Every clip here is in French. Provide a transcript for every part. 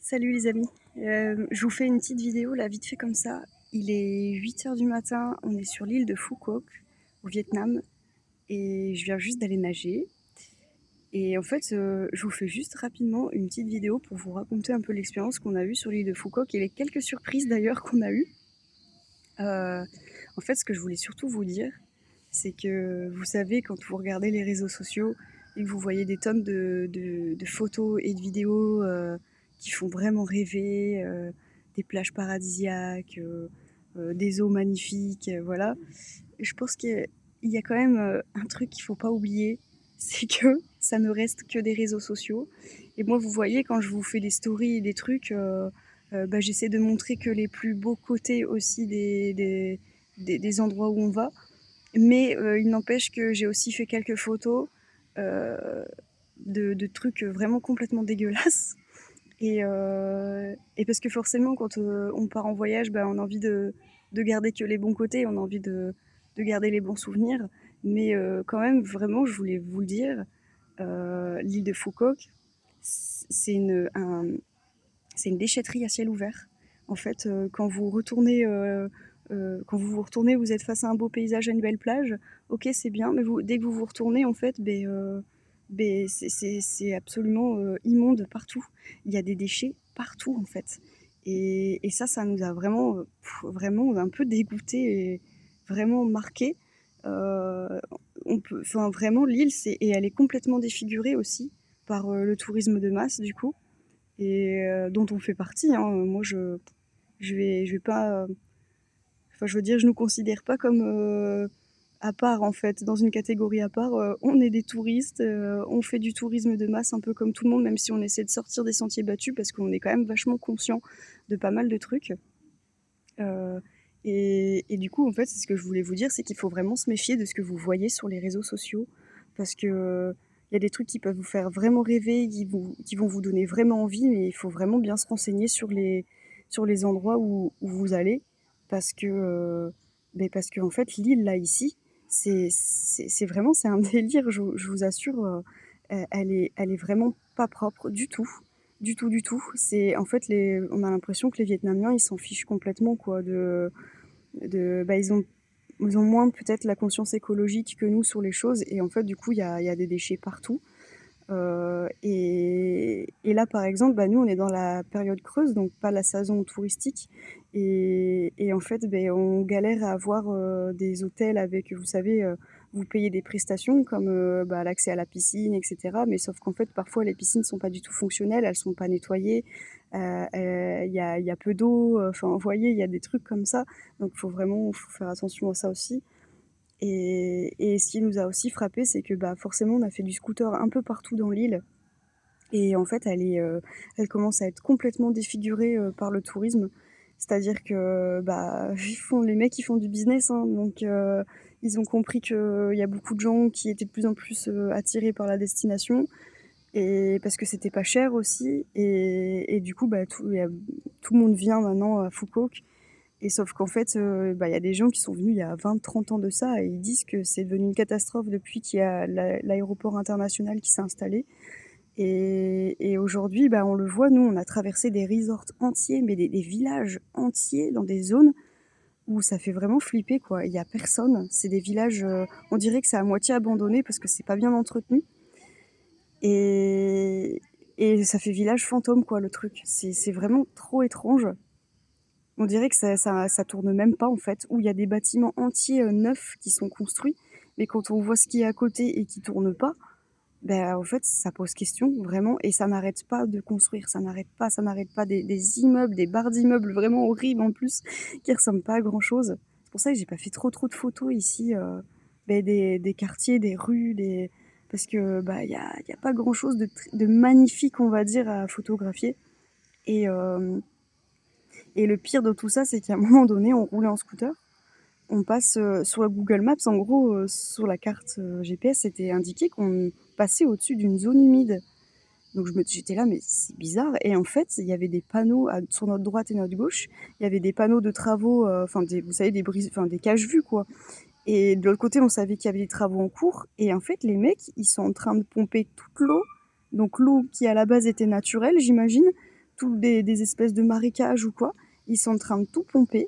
Salut les amis, je vous fais une petite vidéo là vite fait comme ça. Il est 8 heures du matin, on est sur l'île de Phu Quoc au Vietnam et je viens juste d'aller nager. Et en fait, je vous fais juste rapidement une petite vidéo pour vous raconter un peu l'expérience qu'on a eue sur l'île de Phu Quoc et les quelques surprises d'ailleurs qu'on a eues. En fait, ce que je voulais surtout vous dire, c'est que vous savez, quand vous regardez les réseaux sociaux et que vous voyez des tonnes de photos et de vidéos qui font vraiment rêver, des plages paradisiaques, des eaux magnifiques, voilà. Je pense qu'il y a quand même un truc qu'il ne faut pas oublier, c'est que ça ne reste que des réseaux sociaux. Et moi, vous voyez, quand je vous fais des stories et des trucs, bah, j'essaie de montrer que les plus beaux côtés aussi des endroits où on va. Mais il n'empêche que j'ai aussi fait quelques photos euh, de trucs vraiment complètement dégueulasses. Et parce que forcément, quand on part en voyage, bah, on a envie de garder que les bons côtés, on a envie de garder les bons souvenirs. Mais quand même, vraiment, je voulais vous le dire, l'île de Phu Quoc, c'est c'est une déchetterie à ciel ouvert. En fait, quand vous vous retournez, vous êtes face à un beau paysage, à une belle plage. Ok, c'est bien, mais dès que vous vous retournez, en fait, c'est absolument immonde partout. Il y a des déchets partout, en fait. Et ça nous a vraiment, vraiment un peu dégoûté et vraiment marqué. Euh, enfin, vraiment, l'île, et elle est complètement défigurée aussi par le tourisme de masse, du coup et dont on fait partie. Hein. Moi, je vais pas. Enfin, je veux dire, je nous considère pas comme à part en fait, dans une catégorie à part. On est des touristes, on fait du tourisme de masse un peu comme tout le monde, même si on essaie de sortir des sentiers battus parce qu'on est quand même vachement conscient de pas mal de trucs. Euh, et du coup, en fait, c'est ce que je voulais vous dire, c'est qu'il faut vraiment se méfier de ce que vous voyez sur les réseaux sociaux, parce que il y a des trucs qui peuvent vous faire vraiment rêver, qui vont vous donner vraiment envie, mais il faut vraiment bien se renseigner sur les endroits où vous allez, parce que, parce que en fait, l'île là ici, c'est vraiment c'est un délire, je vous assure, elle est vraiment pas propre du tout. Du tout, du tout. C'est en fait on a l'impression que les Vietnamiens ils s'en fichent complètement quoi ils ont moins peut-être la conscience écologique que nous sur les choses et en fait du coup il y a des déchets partout. Et là par exemple nous on est dans la période creuse donc pas la saison touristique et en fait on galère à avoir des hôtels avec vous savez vous payez des prestations comme l'accès à la piscine, etc. Mais sauf qu'en fait, parfois, les piscines ne sont pas du tout fonctionnelles, elles ne sont pas nettoyées, il y a peu d'eau, enfin, vous voyez, il y a des trucs comme ça. Donc, faut faire attention à ça aussi. Et ce qui nous a aussi frappé, c'est que forcément, on a fait du scooter un peu partout dans l'île. Et en fait, elle commence à être complètement défigurée par le tourisme. C'est-à-dire que les mecs, ils font du business, hein, donc ils ont compris qu'il y a beaucoup de gens qui étaient de plus en plus attirés par la destination, et parce que c'était pas cher aussi, et du coup, tout le monde vient maintenant à Phu Quoc. Et sauf qu'en fait, il y a des gens qui sont venus il y a 20-30 ans de ça, et ils disent que c'est devenu une catastrophe depuis qu'il y a l'aéroport international qui s'est installé. Et aujourd'hui, on le voit, nous, on a traversé des resorts entiers, mais des villages entiers dans des zones où ça fait vraiment flipper, quoi. Il n'y a personne. C'est des villages, on dirait que c'est à moitié abandonné parce que c'est pas bien entretenu. Et, et ça fait village fantôme, quoi, le truc. C'est vraiment trop étrange. On dirait que ça tourne même pas, en fait, où il y a des bâtiments entiers neufs qui sont construits, mais quand on voit ce qui est à côté et qui tourne pas, en fait, ça pose question, vraiment, et ça n'arrête pas de construire, ça n'arrête pas des immeubles, des barres d'immeubles vraiment horribles en plus, qui ressemblent pas à grand-chose. C'est pour ça que j'ai pas fait trop de photos ici, des quartiers, des rues, parce que y a pas grand-chose de magnifique, on va dire, à photographier. Et, euh, et le pire de tout ça, c'est qu'à un moment donné, on roulait en scooter, on passe sur le Google Maps, en gros, sur la carte GPS, c'était indiqué qu'on passait au-dessus d'une zone humide. Donc j'étais là, mais c'est bizarre. Et en fait, il y avait des panneaux sur notre droite et notre gauche. Il y avait des panneaux de travaux, vous savez, des caches-vues, quoi. Et de l'autre côté, on savait qu'il y avait des travaux en cours. Et en fait, les mecs, ils sont en train de pomper toute l'eau. Donc l'eau qui à la base était naturelle, j'imagine, tout des espèces de marécages ou quoi. Ils sont en train de tout pomper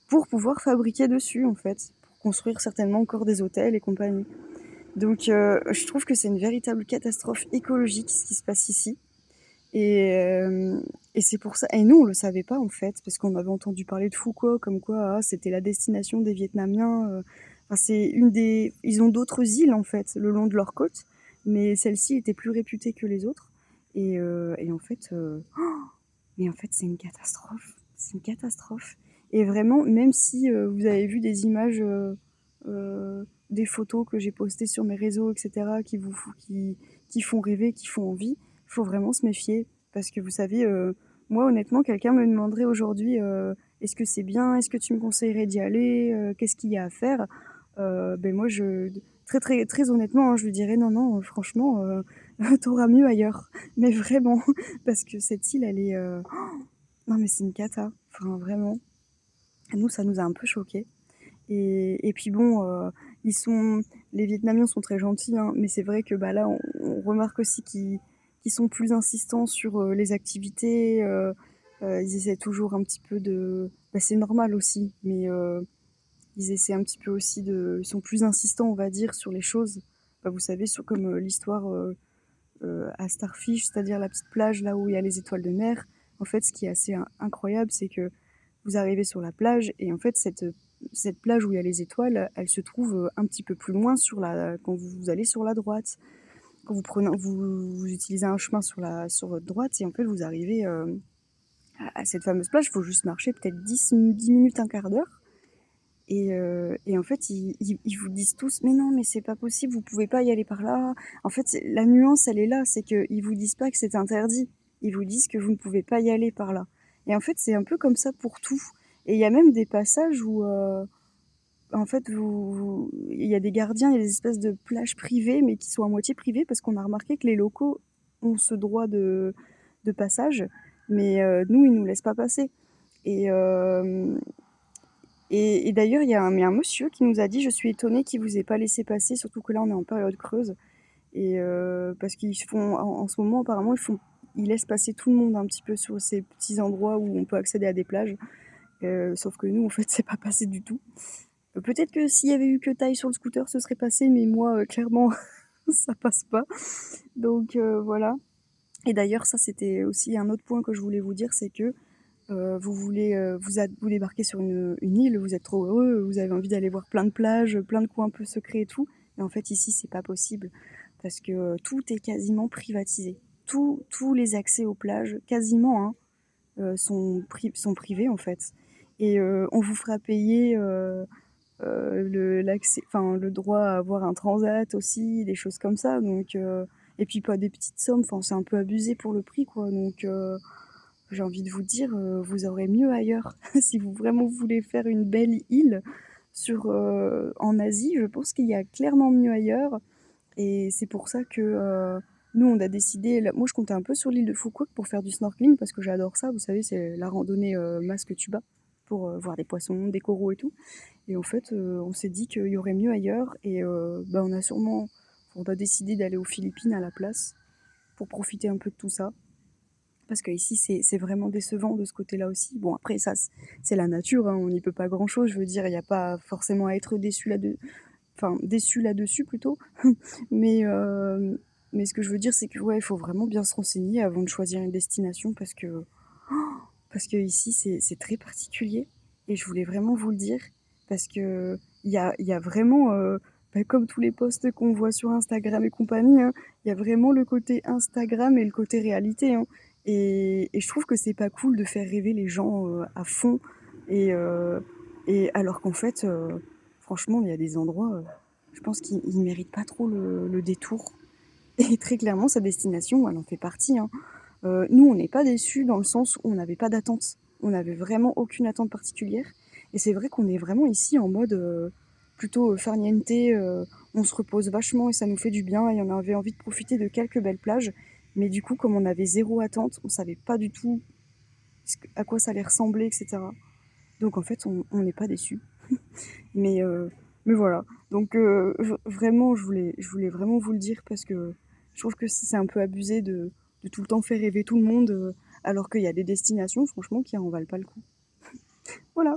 pour pouvoir fabriquer dessus, en fait, pour construire certainement encore des hôtels et compagnie. Donc je trouve que c'est une véritable catastrophe écologique ce qui se passe ici. Et, et c'est pour ça. Et nous, on le savait pas en fait, parce qu'on avait entendu parler de Phuquot, comme quoi c'était la destination des Vietnamiens. Enfin, c'est une des. Ils ont d'autres îles en fait, le long de leur côte, mais celle-ci était plus réputée que les autres. Et en fait, mais en fait, c'est une catastrophe. C'est une catastrophe. Et vraiment, même si vous avez vu des images, des photos que j'ai postées sur mes réseaux, etc., qui font rêver, qui font envie, il faut vraiment se méfier. Parce que vous savez, moi, honnêtement, quelqu'un me demanderait aujourd'hui est-ce que c'est bien? Est-ce que tu me conseillerais d'y aller? Qu'est-ce qu'il y a à faire? Ben moi, très, très, très honnêtement, hein, je lui dirais non, non, franchement, t'auras mieux ailleurs. Mais vraiment, parce que cette île, elle est. Non, mais c'est une cata. Enfin, vraiment. Nous, ça nous a un peu choqués. Et puis bon, ils sont, les Vietnamiens sont très gentils, hein, mais c'est vrai que bah, là, on remarque aussi qu'ils sont plus insistants sur les activités. Ils essaient toujours un petit peu de. Bah, c'est normal aussi, mais ils essaient un petit peu aussi de. Ils sont plus insistants, on va dire, sur les choses. Bah, vous savez, comme l'histoire à Starfish, c'est-à-dire la petite plage là où il y a les étoiles de mer. En fait, ce qui est assez incroyable, c'est que vous arrivez sur la plage et en fait, cette plage où il y a les étoiles, elle se trouve un petit peu plus loin quand vous allez sur la droite. Quand vous utilisez un chemin sur votre droite et en fait, vous arrivez à cette fameuse plage, il faut juste marcher peut-être 10 minutes, un quart d'heure. Et en fait, ils vous disent tous, mais non, mais c'est pas possible, vous pouvez pas y aller par là. En fait, la nuance, elle est là, c'est qu'ils vous disent pas que c'est interdit. Ils vous disent que vous ne pouvez pas y aller par là. Et en fait, c'est un peu comme ça pour tout. Et il y a même des passages où, en fait, il y a des gardiens, il y a des espèces de plages privées, mais qui sont à moitié privées, parce qu'on a remarqué que les locaux ont ce droit de passage, mais nous, ils nous laissent pas passer. Et, et d'ailleurs, il y a un monsieur qui nous a dit, je suis étonnée qu'il vous ait pas laissé passer, surtout que là, on est en période creuse. Et parce qu'ils font, en ce moment, apparemment, ils laissent passer tout le monde un petit peu sur ces petits endroits où on peut accéder à des plages. Sauf que nous, en fait, c'est pas passé du tout. Peut-être que s'il y avait eu que taille sur le scooter, ce serait passé, mais moi, clairement, ça passe pas. Donc voilà. Et d'ailleurs, ça, c'était aussi un autre point que je voulais vous dire, c'est que vous débarquez sur une île, vous êtes trop heureux, vous avez envie d'aller voir plein de plages, plein de coins un peu secrets et tout. Et en fait, ici, c'est pas possible parce que tout est quasiment privatisé. Tous les accès aux plages, quasiment, hein, sont privés en fait. Et on vous fera payer le droit à avoir un transat aussi, des choses comme ça. Donc, et puis pas des petites sommes, enfin, c'est un peu abusé pour le prix, quoi. Donc, j'ai envie de vous dire, vous aurez mieux ailleurs. Si vous vraiment voulez faire une belle île en Asie, je pense qu'il y a clairement mieux ailleurs. Et c'est pour ça que nous, on a décidé. Moi, je comptais un peu sur l'île de Foucault pour faire du snorkeling parce que j'adore ça. Vous savez, c'est la randonnée masque tuba pour voir des poissons, des coraux et tout. Et en fait, on s'est dit qu'il y aurait mieux ailleurs. Et bah, on a décidé d'aller aux Philippines à la place pour profiter un peu de tout ça. Parce qu'ici, c'est vraiment décevant de ce côté-là aussi. Bon, après, ça, c'est la nature, hein, on n'y peut pas grand-chose. Je veux dire, il n'y a pas forcément à être déçu là-dessus plutôt. Mais, euh, mais ce que je veux dire, c'est que ouais, il faut vraiment bien se renseigner avant de choisir une destination parce que ici, c'est très particulier. Et je voulais vraiment vous le dire parce que il y a vraiment, bah, comme tous les posts qu'on voit sur Instagram et compagnie, hein, il y a vraiment le côté Instagram et le côté réalité, hein. Et je trouve que c'est pas cool de faire rêver les gens à fond. Et, euh, et alors qu'en fait, franchement, il y a des endroits, je pense qu'ils ne méritent pas trop le détour. Et très clairement, sa destination, elle en fait partie, hein. Nous, on n'est pas déçus dans le sens où on n'avait pas d'attente. On n'avait vraiment aucune attente particulière. Et c'est vrai qu'on est vraiment ici en mode plutôt farniente. On se repose vachement et ça nous fait du bien. Et on avait envie de profiter de quelques belles plages. Mais du coup, comme on avait zéro attente, on savait pas du tout à quoi ça allait ressembler, etc. Donc en fait, on n'est pas déçus. Mais, euh, mais voilà. Donc vraiment, je voulais vraiment vous le dire parce que je trouve que c'est un peu abusé de tout le temps faire rêver tout le monde. alors qu'il y a des destinations franchement qui en valent pas le coup. Voilà.